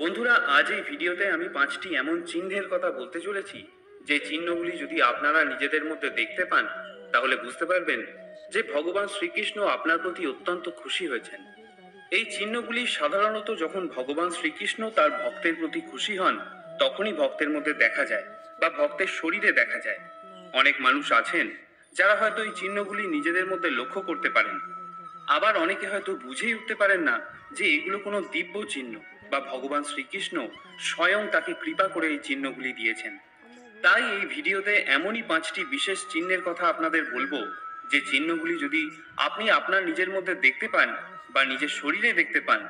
বন্ধুরা, আজ এই ভিডিওতে আমি 5টি এমন চিহ্নের কথা বলতে চলেছি যে চিহ্নগুলি যদি আপনারা নিজেদের মধ্যে দেখতে পান তাহলে বুঝতে পারবেন যে ভগবান শ্রীকৃষ্ণ আপনার প্রতি অত্যন্ত খুশি হয়েছেন। এই চিহ্নগুলি সাধারণত যখন ভগবান শ্রীকৃষ্ণ তার ভক্তের প্রতি খুশি হন তখনই ভক্তের মধ্যে দেখা যায় বা ভক্তের শরীরে দেখা যায়। অনেক মানুষ আছেন যারা হয়তো এই চিহ্নগুলি নিজেদের মধ্যে লক্ষ্য করতে পারেন, আবার অনেকে হয়তো বুঝেই উঠতে পারেন না যে এগুলো কোনো দিব্য চিহ্ন বা ভগবান শ্রীকৃষ্ণ স্বয়ং তাকে কৃপা করে এই চিহ্নগুলি দিয়েছেন। তাই এই ভিডিওতে এমনই 5টি বিশেষ চিহ্নের কথা আপনাদের বলবো যে চিহ্নগুলি যদি আপনি আপনার নিজের মধ্যে দেখতে পান বা নিজের শরীরে দেখতে পান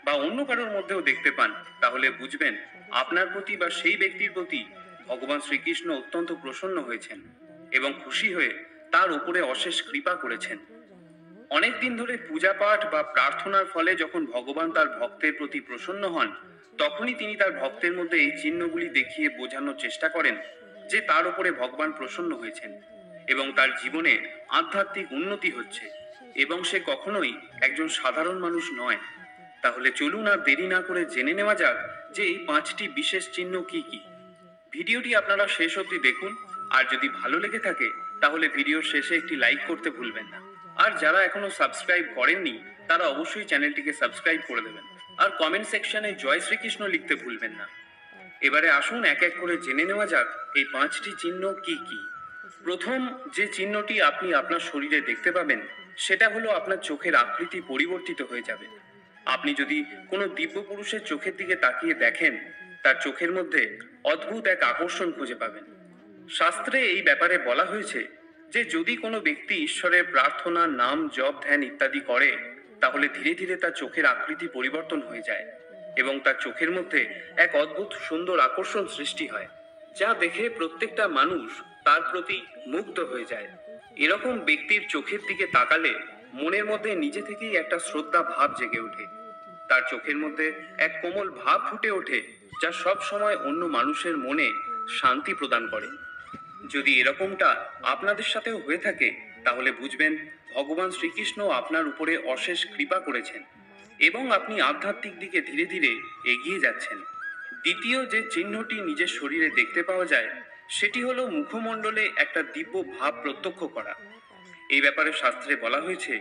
বা অন্য কারোর মধ্যেও দেখতে পান তাহলে বুঝবেন আপনার প্রতি বা সেই ব্যক্তির প্রতি ভগবান শ্রীকৃষ্ণ অত্যন্ত প্রসন্ন হয়েছেন এবং খুশি হয়ে তার উপরে অশেষ কৃপা করেছেন। অনেক দিন ধরে পূজা পাঠ বা প্রার্থনার ফলে যখন ভগবান তার ভক্তের প্রতি প্রসন্ন হন তখনই তিনি তার ভক্তের মধ্যে এই চিহ্নগুলি দেখিয়ে বোঝানোর চেষ্টা করেন যে তার উপরে ভগবান প্রসন্ন হয়েছেন এবং তার জীবনে আধ্যাত্মিক উন্নতি হচ্ছে এবং সে কখনোই একজন সাধারণ মানুষ নয়। তাহলে চলুন আর দেরি না করে জেনে নেওয়া যাক যে এই 5টি বিশেষ চিহ্ন কি কি। ভিডিওটি আপনারা শেষ অবধি দেখুন, আর যদি ভালো লেগে থাকে তাহলে ভিডিওর শেষে একটি লাইক করতে ভুলবেন না। আর যারা এখনো সাবস্ক্রাইব করেননি তারা অবশ্যই চ্যানেলটিকে সাবস্ক্রাইব করে দেবেন আর কমেন্ট সেকশনে জয় শ্রীকৃষ্ণ লিখতে ভুলবেন না। এবারে আসুন এক এক করে জেনে নেওয়া যাক এই 5টি চিহ্ন কি কি। প্রথম যে চিহ্নটি আপনি আপনার শরীরে দেখতে পাবেন সেটা হলো আপনার চোখের আকৃতি পরিবর্তিত হয়ে যাবে। আপনি যদি কোনো দিব্য পুরুষের চোখের দিকে তাকিয়ে দেখেন তার চোখের মধ্যে অদ্ভুত এক আকর্ষণ খুঁজে পাবেন। শাস্ত্রে এই ব্যাপারে বলা হয়েছে যে যদি কোনো ব্যক্তি ঈশ্বরের প্রার্থনা, নাম, জপ, ধ্যান ইত্যাদি করে তাহলে ধীরে ধীরে তার চোখের আকৃতি পরিবর্তন হয়ে যায় এবং তার চোখের মধ্যে এক অদ্ভুত সুন্দর আকর্ষণ সৃষ্টি হয় যা দেখে প্রত্যেকটা মানুষ তার প্রতি মুগ্ধ হয়ে যায়। এরকম ব্যক্তির চোখের দিকে তাকালে মনের মধ্যে নিজে থেকেই একটা শ্রদ্ধা ভাব জেগে ওঠে। তার চোখের মধ্যে এক কোমল ভাব ফুটে ওঠে যা সব সময় অন্য মানুষের মনে শান্তি প্রদান করে। যদি এরকমটা আপনাদের সাথেও হয়ে থাকে তাহলে বুঝবেন ভগবান শ্রীকৃষ্ণ আপনার উপরে অশেষ কৃপা করেছেন এবং আপনি আধ্যাত্মিক দিকে ধীরে ধীরে এগিয়ে যাচ্ছেন। দ্বিতীয় যে চিহ্নটি নিজের শরীরে দেখতে পাওয়া যায় সেটি হলো মুখমণ্ডলে একটা দিব্য ভাব প্রত্যক্ষ করা। এই ব্যাপারে শাস্ত্রে বলা হয়েছে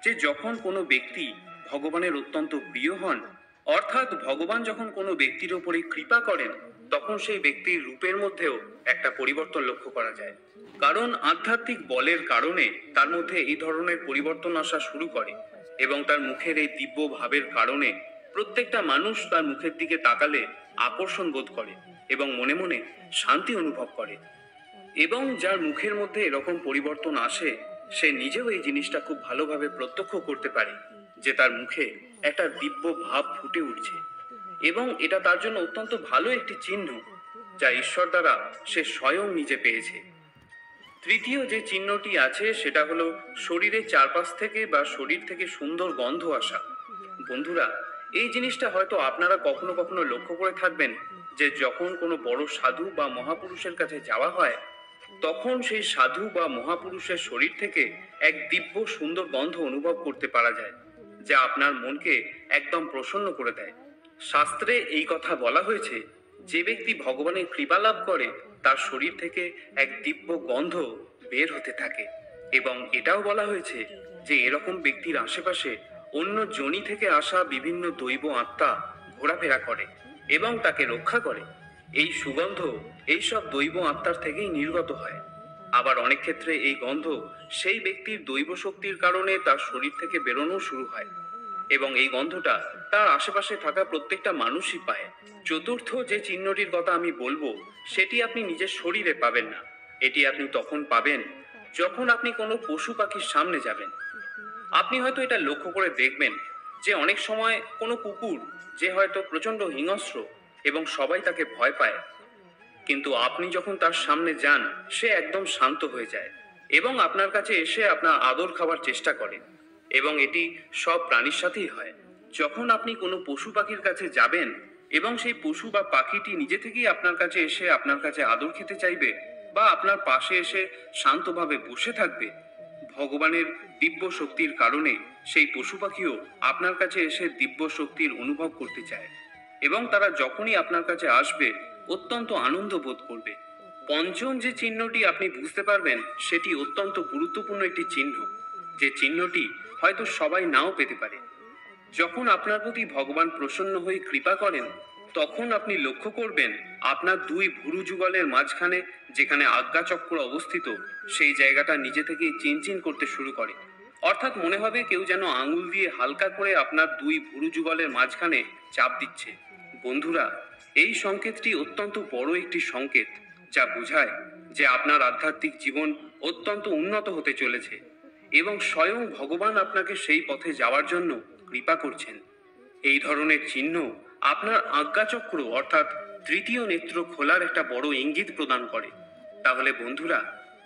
যে যখন কোনো ব্যক্তি ভগবানের অত্যন্ত প্রিয় হন, অর্থাৎ ভগবান যখন কোনো ব্যক্তির ওপরে কৃপা করেন তখন সেই ব্যক্তির রূপের মধ্যেও একটা পরিবর্তন লক্ষ্য করা যায়। কারণ আধ্যাত্মিক বলের কারণে তার মধ্যে এই ধরনের পরিবর্তন আসা শুরু করে এবং তার মুখের এই দিব্য ভাবের কারণে প্রত্যেকটা মানুষ তার মুখের দিকে তাকালে আকর্ষণ বোধ করে এবং মনে মনে শান্তি অনুভব করে। এবং যার মুখের মধ্যে এরকম পরিবর্তন আসে সে নিজেও এই জিনিসটা খুব ভালোভাবে প্রত্যক্ষ করতে পারে যে তার মুখে একটা দিব্য ভাব ফুটে উঠছে এবং এটা তার জন্য অত্যন্ত ভালো একটি চিহ্ন যা ঈশ্বর দ্বারা সে স্বয়ং নিজে পেয়েছে। তৃতীয় যে চিহ্নটি আছে সেটা হলো শরীরের চারপাশ থেকে বা শরীর থেকে সুন্দর গন্ধ আসা। বন্ধুরা, এই জিনিসটা হয়তো আপনারা কখনো কখনো লক্ষ্য করে থাকবেন যে যখন কোনো বড় সাধু বা মহাপুরুষের কাছে যাওয়া হয় তখন সেই সাধু বা মহাপুরুষের শরীর থেকে এক দিব্য সুন্দর গন্ধ অনুভব করতে পারা যায় যা আপনার মনকে একদম প্রসন্ন করে দেয়। শাস্ত্রে এই কথা বলা হয়েছে যে ব্যক্তি ভগবানের কৃপা লাভ করে তার শরীর থেকে এক দিব্য গন্ধ বের হতে থাকে এবং এটাও বলা হয়েছে যে এরকম ব্যক্তির আশেপাশে অন্য যোনি থেকে আসা বিভিন্ন দৈব আত্মা ঘোরাফেরা করে এবং তাকে রক্ষা করে। এই সুগন্ধ এইসব দৈব আত্মার থেকেই নির্গত হয়। আবার অনেক ক্ষেত্রে এই গন্ধ সেই ব্যক্তির দৈব শক্তির কারণে তার শরীর থেকে বেরোনো শুরু হয় এবং এই গন্ধটা তার আশেপাশে থাকা প্রত্যেকটা মানুষই পায়। চতুর্থ যে চিহ্নটির কথা আমি বলবো সেটি আপনি নিজের শরীরে পাবেন না, এটি আপনি তখন পাবেন যখন আপনি কোনো পশু পাখির সামনে যাবেন। আপনি হয়তো এটা লক্ষ্য করে দেখবেন যে অনেক সময় কোনো কুকুর যে হয়তো প্রচন্ড হিংস্র এবং সবাই তাকে ভয় পায়, কিন্তু আপনি যখন তার সামনে যান সে একদম শান্ত হয়ে যায় এবং আপনার কাছে এসে আপনার আদর খাবার চেষ্টা করে এবং এটি সব প্রাণীর সাথেই হয়। যখন আপনি কোনো পশু পাখির কাছে যাবেন এবং সেই পশু বা পাখিটি নিজে থেকেই আপনার কাছে এসে আপনার কাছে আদর খেতে চাইবে বা আপনার পাশে এসে শান্তভাবে বসে থাকবে, ভগবানের দিব্য শক্তির কারণে সেই পশু পাখিও আপনার কাছে এসে দিব্য শক্তির অনুভব করতে চায়। এবং তারা যখনই আপনার কাছে আসবে অত্যন্ত আনন্দ বোধ করবে। পঞ্চম যে চিহ্নটি আপনি বুঝতে পারবেন সেটি অত্যন্ত গুরুত্বপূর্ণ একটি চিহ্ন, যে চিহ্নটি হয়তো সবাই নাও পেতে পারে। যখন আপনার প্রতি ভগবান প্রসন্ন হয়ে কৃপা করেন, তখন আপনি লক্ষ্য করবেন আপনার দুই ভুরু যুগলের মাঝখানে যেখানে আজ্ঞাচক্র অবস্থিত, সেই জায়গাটা নিজে থেকেই চিনচিন করতে শুরু করে। অর্থাৎ মনে হবে কেউ যেন আঙুল দিয়ে হালকা করে আপনার দুই ভুরু যুগলের মাঝখানে চাপ দিচ্ছে। বন্ধুরা, এই সংকেতটি অত্যন্ত বড় একটি সংকেত, যা বোঝায় যে আপনার আধ্যাত্মিক জীবন অত্যন্ত উন্নত হতে চলেছে এবং স্বয়ং ভগবান আপনাকে সেই পথে যাওয়ার জন্য কৃপা করছেন। এই ধরনের চিহ্ন আপনার আজ্ঞাচক্র অর্থাৎ তৃতীয় নেত্র খোলার একটা বড় ইঙ্গিত প্রদান করে। তাহলে বন্ধুরা,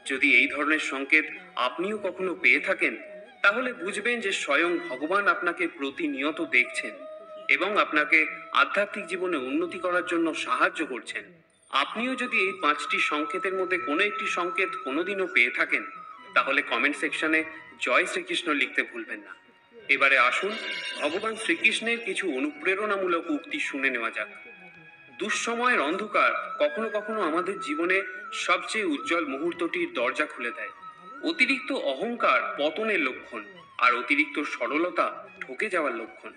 যদি এই ধরনের সংকেত আপনিও কখনো পেয়ে থাকেন, তাহলে বুঝবেন যে স্বয়ং ভগবান আপনাকে প্রতিনিয়ত দেখছেন এবং আপনাকে আধ্যাত্মিক জীবনে উন্নতি করার জন্য সাহায্য করছেন। আপনিও যদি এই 5টি সংকেতের মধ্যে কোনো একটি সংকেত কোনোদিনও পেয়ে থাকেন, তাহলে কমেন্ট সেকশনে জয় শ্রীকৃষ্ণ লিখতে ভুলবেন না। এবারে আসুন ভগবান শ্রীকৃষ্ণের কিছু অনুপ্রেরণামূলক উক্তি শুনে নেওয়া যাক। দুঃসময়ের অন্ধকার কখনো কখনো আমাদের জীবনে সবচেয়ে উজ্জ্বল মুহূর্তটির দরজা খুলে দেয়। অতিরিক্ত অহংকার পতনের লক্ষণ, আর অতিরিক্ত সরলতা ঠকে যাওয়ার লক্ষণ।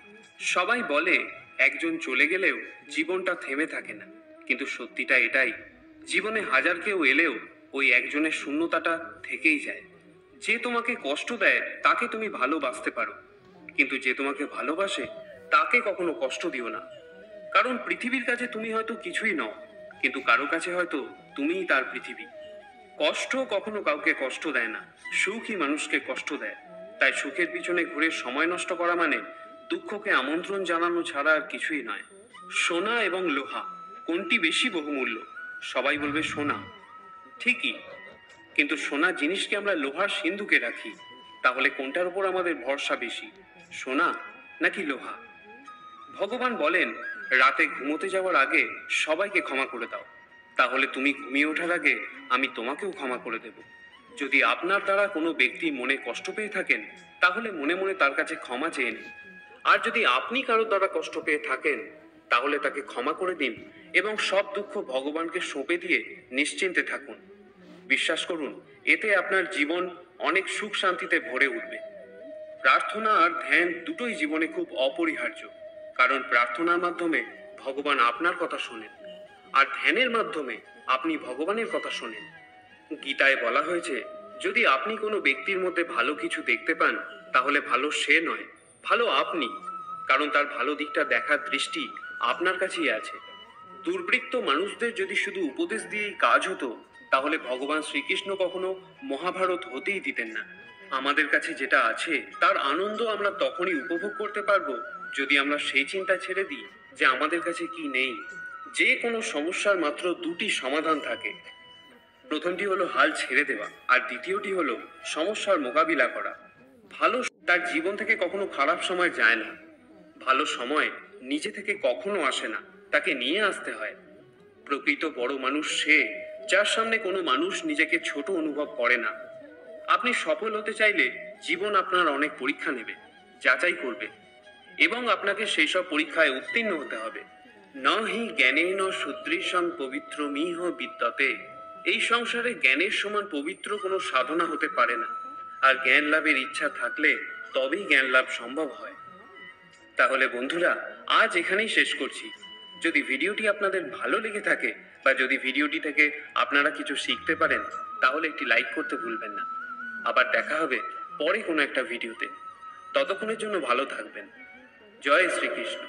সবাই বলে একজন চলে গেলেও জীবনটা থেমে থাকে না, কিন্তু সত্যিটা এটাই, জীবনে হাজার কেউ এলেও ওই একজনের শূন্যতাটা থেকেই যায়। যে তোমাকে কষ্ট দেয় তাকে তুমি ভালোবাসতে পারো, কিন্তু যে তোমাকে ভালোবাসে তাকে কখনো কষ্ট দিও না। কারণ পৃথিবীর কাছে তুমি হয়তো কিছুই নও, কিন্তু কারো কাছে হয়তো তুমিই তার পৃথিবী। কষ্ট কখনো কাউকে কষ্ট দেয় না, সুখই মানুষকে কষ্ট দেয়। তাই সুখের পিছনে ঘুরে সময় নষ্ট করা মানে দুঃখকে আমন্ত্রণ জানানো ছাড়া আর কিছুই নয়। সোনা এবং লোহা, কোনটি বেশি বহুমূল্য? সবাই বলবে সোনা। ঠিকই, কিন্তু সোনা জিনিসকে আমরা লোহার সিন্ধুকে রাখি। তাহলে কোনটার উপর আমাদের ভরসা বেশি, সোনা নাকি লোহা? ভগবান বলেন, রাতে ঘুমোতে যাওয়ার আগে সবাইকে ক্ষমা করে দাও, তাহলে তুমি ঘুমিয়ে ওঠার আগে আমি তোমাকেও ক্ষমা করে দেব। যদি আপনার দ্বারা কোনো ব্যক্তি মনে কষ্ট পেয়ে থাকেন, তাহলে মনে মনে তার কাছে ক্ষমা চেয়ে নিন। আর যদি আপনি কারোর দ্বারা কষ্ট পেয়ে থাকেন, তাহলে তাকে ক্ষমা করে দিন এবং সব দুঃখ ভগবানকে সঁপে দিয়ে নিশ্চিন্তে থাকুন। বিশ্বাস করুন, এতে আপনার জীবন অনেক সুখ শান্তিতে ভরে উঠবে। প্রার্থনা আর ধ্যান দুটোই জীবনে খুব অপরিহার্য, কারণ প্রার্থনার মাধ্যমে ভগবান আপনার কথা শোনেন, আর ধ্যানের মাধ্যমে আপনি ভগবানের কথা শোনেন। গীতায় বলা হয়েছে, যদি আপনি কোনো ব্যক্তির মধ্যে ভালো কিছু দেখতে পান, তাহলে ভালো সে নয়, ভালো আপনি, কারণ তার ভালো দিকটা দেখার দৃষ্টি আপনার কাছেই আছে। দুর্বৃত্ত মানুষদের যদি শুধু উপদেশ দিয়েই কাজ হতো, তাহলে ভগবান শ্রীকৃষ্ণ কখনো মহাভারত হতেই দিতেন না। আমাদের কাছে যেটা আছে তার আনন্দ আমরা তখনই উপভোগ করতে পারবো যদি আমরা সেই চিন্তা ছেড়ে দিই যে আমাদের কাছে কি নেই। যে কোনো সমস্যার মাত্র দুটি সমাধান থাকে। প্রথমটি হলো হাল ছেড়ে দেওয়া, আর দ্বিতীয়টি হলো সমস্যার মোকাবিলা করা। ভালো তার জীবন থেকে কখনো খারাপ সময় যায় না। ভালো সময় নিজে থেকে কখনো আসে না, তাকে নিয়ে আসতে হয়। প্রকৃত বড় মানুষ সে, যার সামনে কোনো মানুষ নিজেকে ছোট অনুভব করে না। আপনি সফল হতে চাইলে জীবন আপনার অনেক পরীক্ষা নেবে, যাচাই করবে, এবং আপনাকে সেই সব পরীক্ষায় উত্তীর্ণ হতে হবে। ন হি জ্ঞানেন সুদৃশং পবিত্রমিহ বিদ্যতে। এই সংসারে জ্ঞানের সমান পবিত্র কোনো সাধনা হতে পারে না, আর জ্ঞান লাভের ইচ্ছা থাকলে তবেই জ্ঞান লাভ সম্ভব হয়। তাহলে বন্ধুরা, আজ এখানেই শেষ করছি। যদি ভিডিওটি আপনাদের ভালো লেগে থাকে বা যদি ভিডিওটি থেকে আপনারা কিছু শিখতে পারেন, তাহলে একটি লাইক করতে ভুলবেন না। আবার দেখা হবে পরে কোনো একটা ভিডিওতে। ততক্ষণের জন্য ভালো থাকবেন। জয় শ্রীকৃষ্ণ।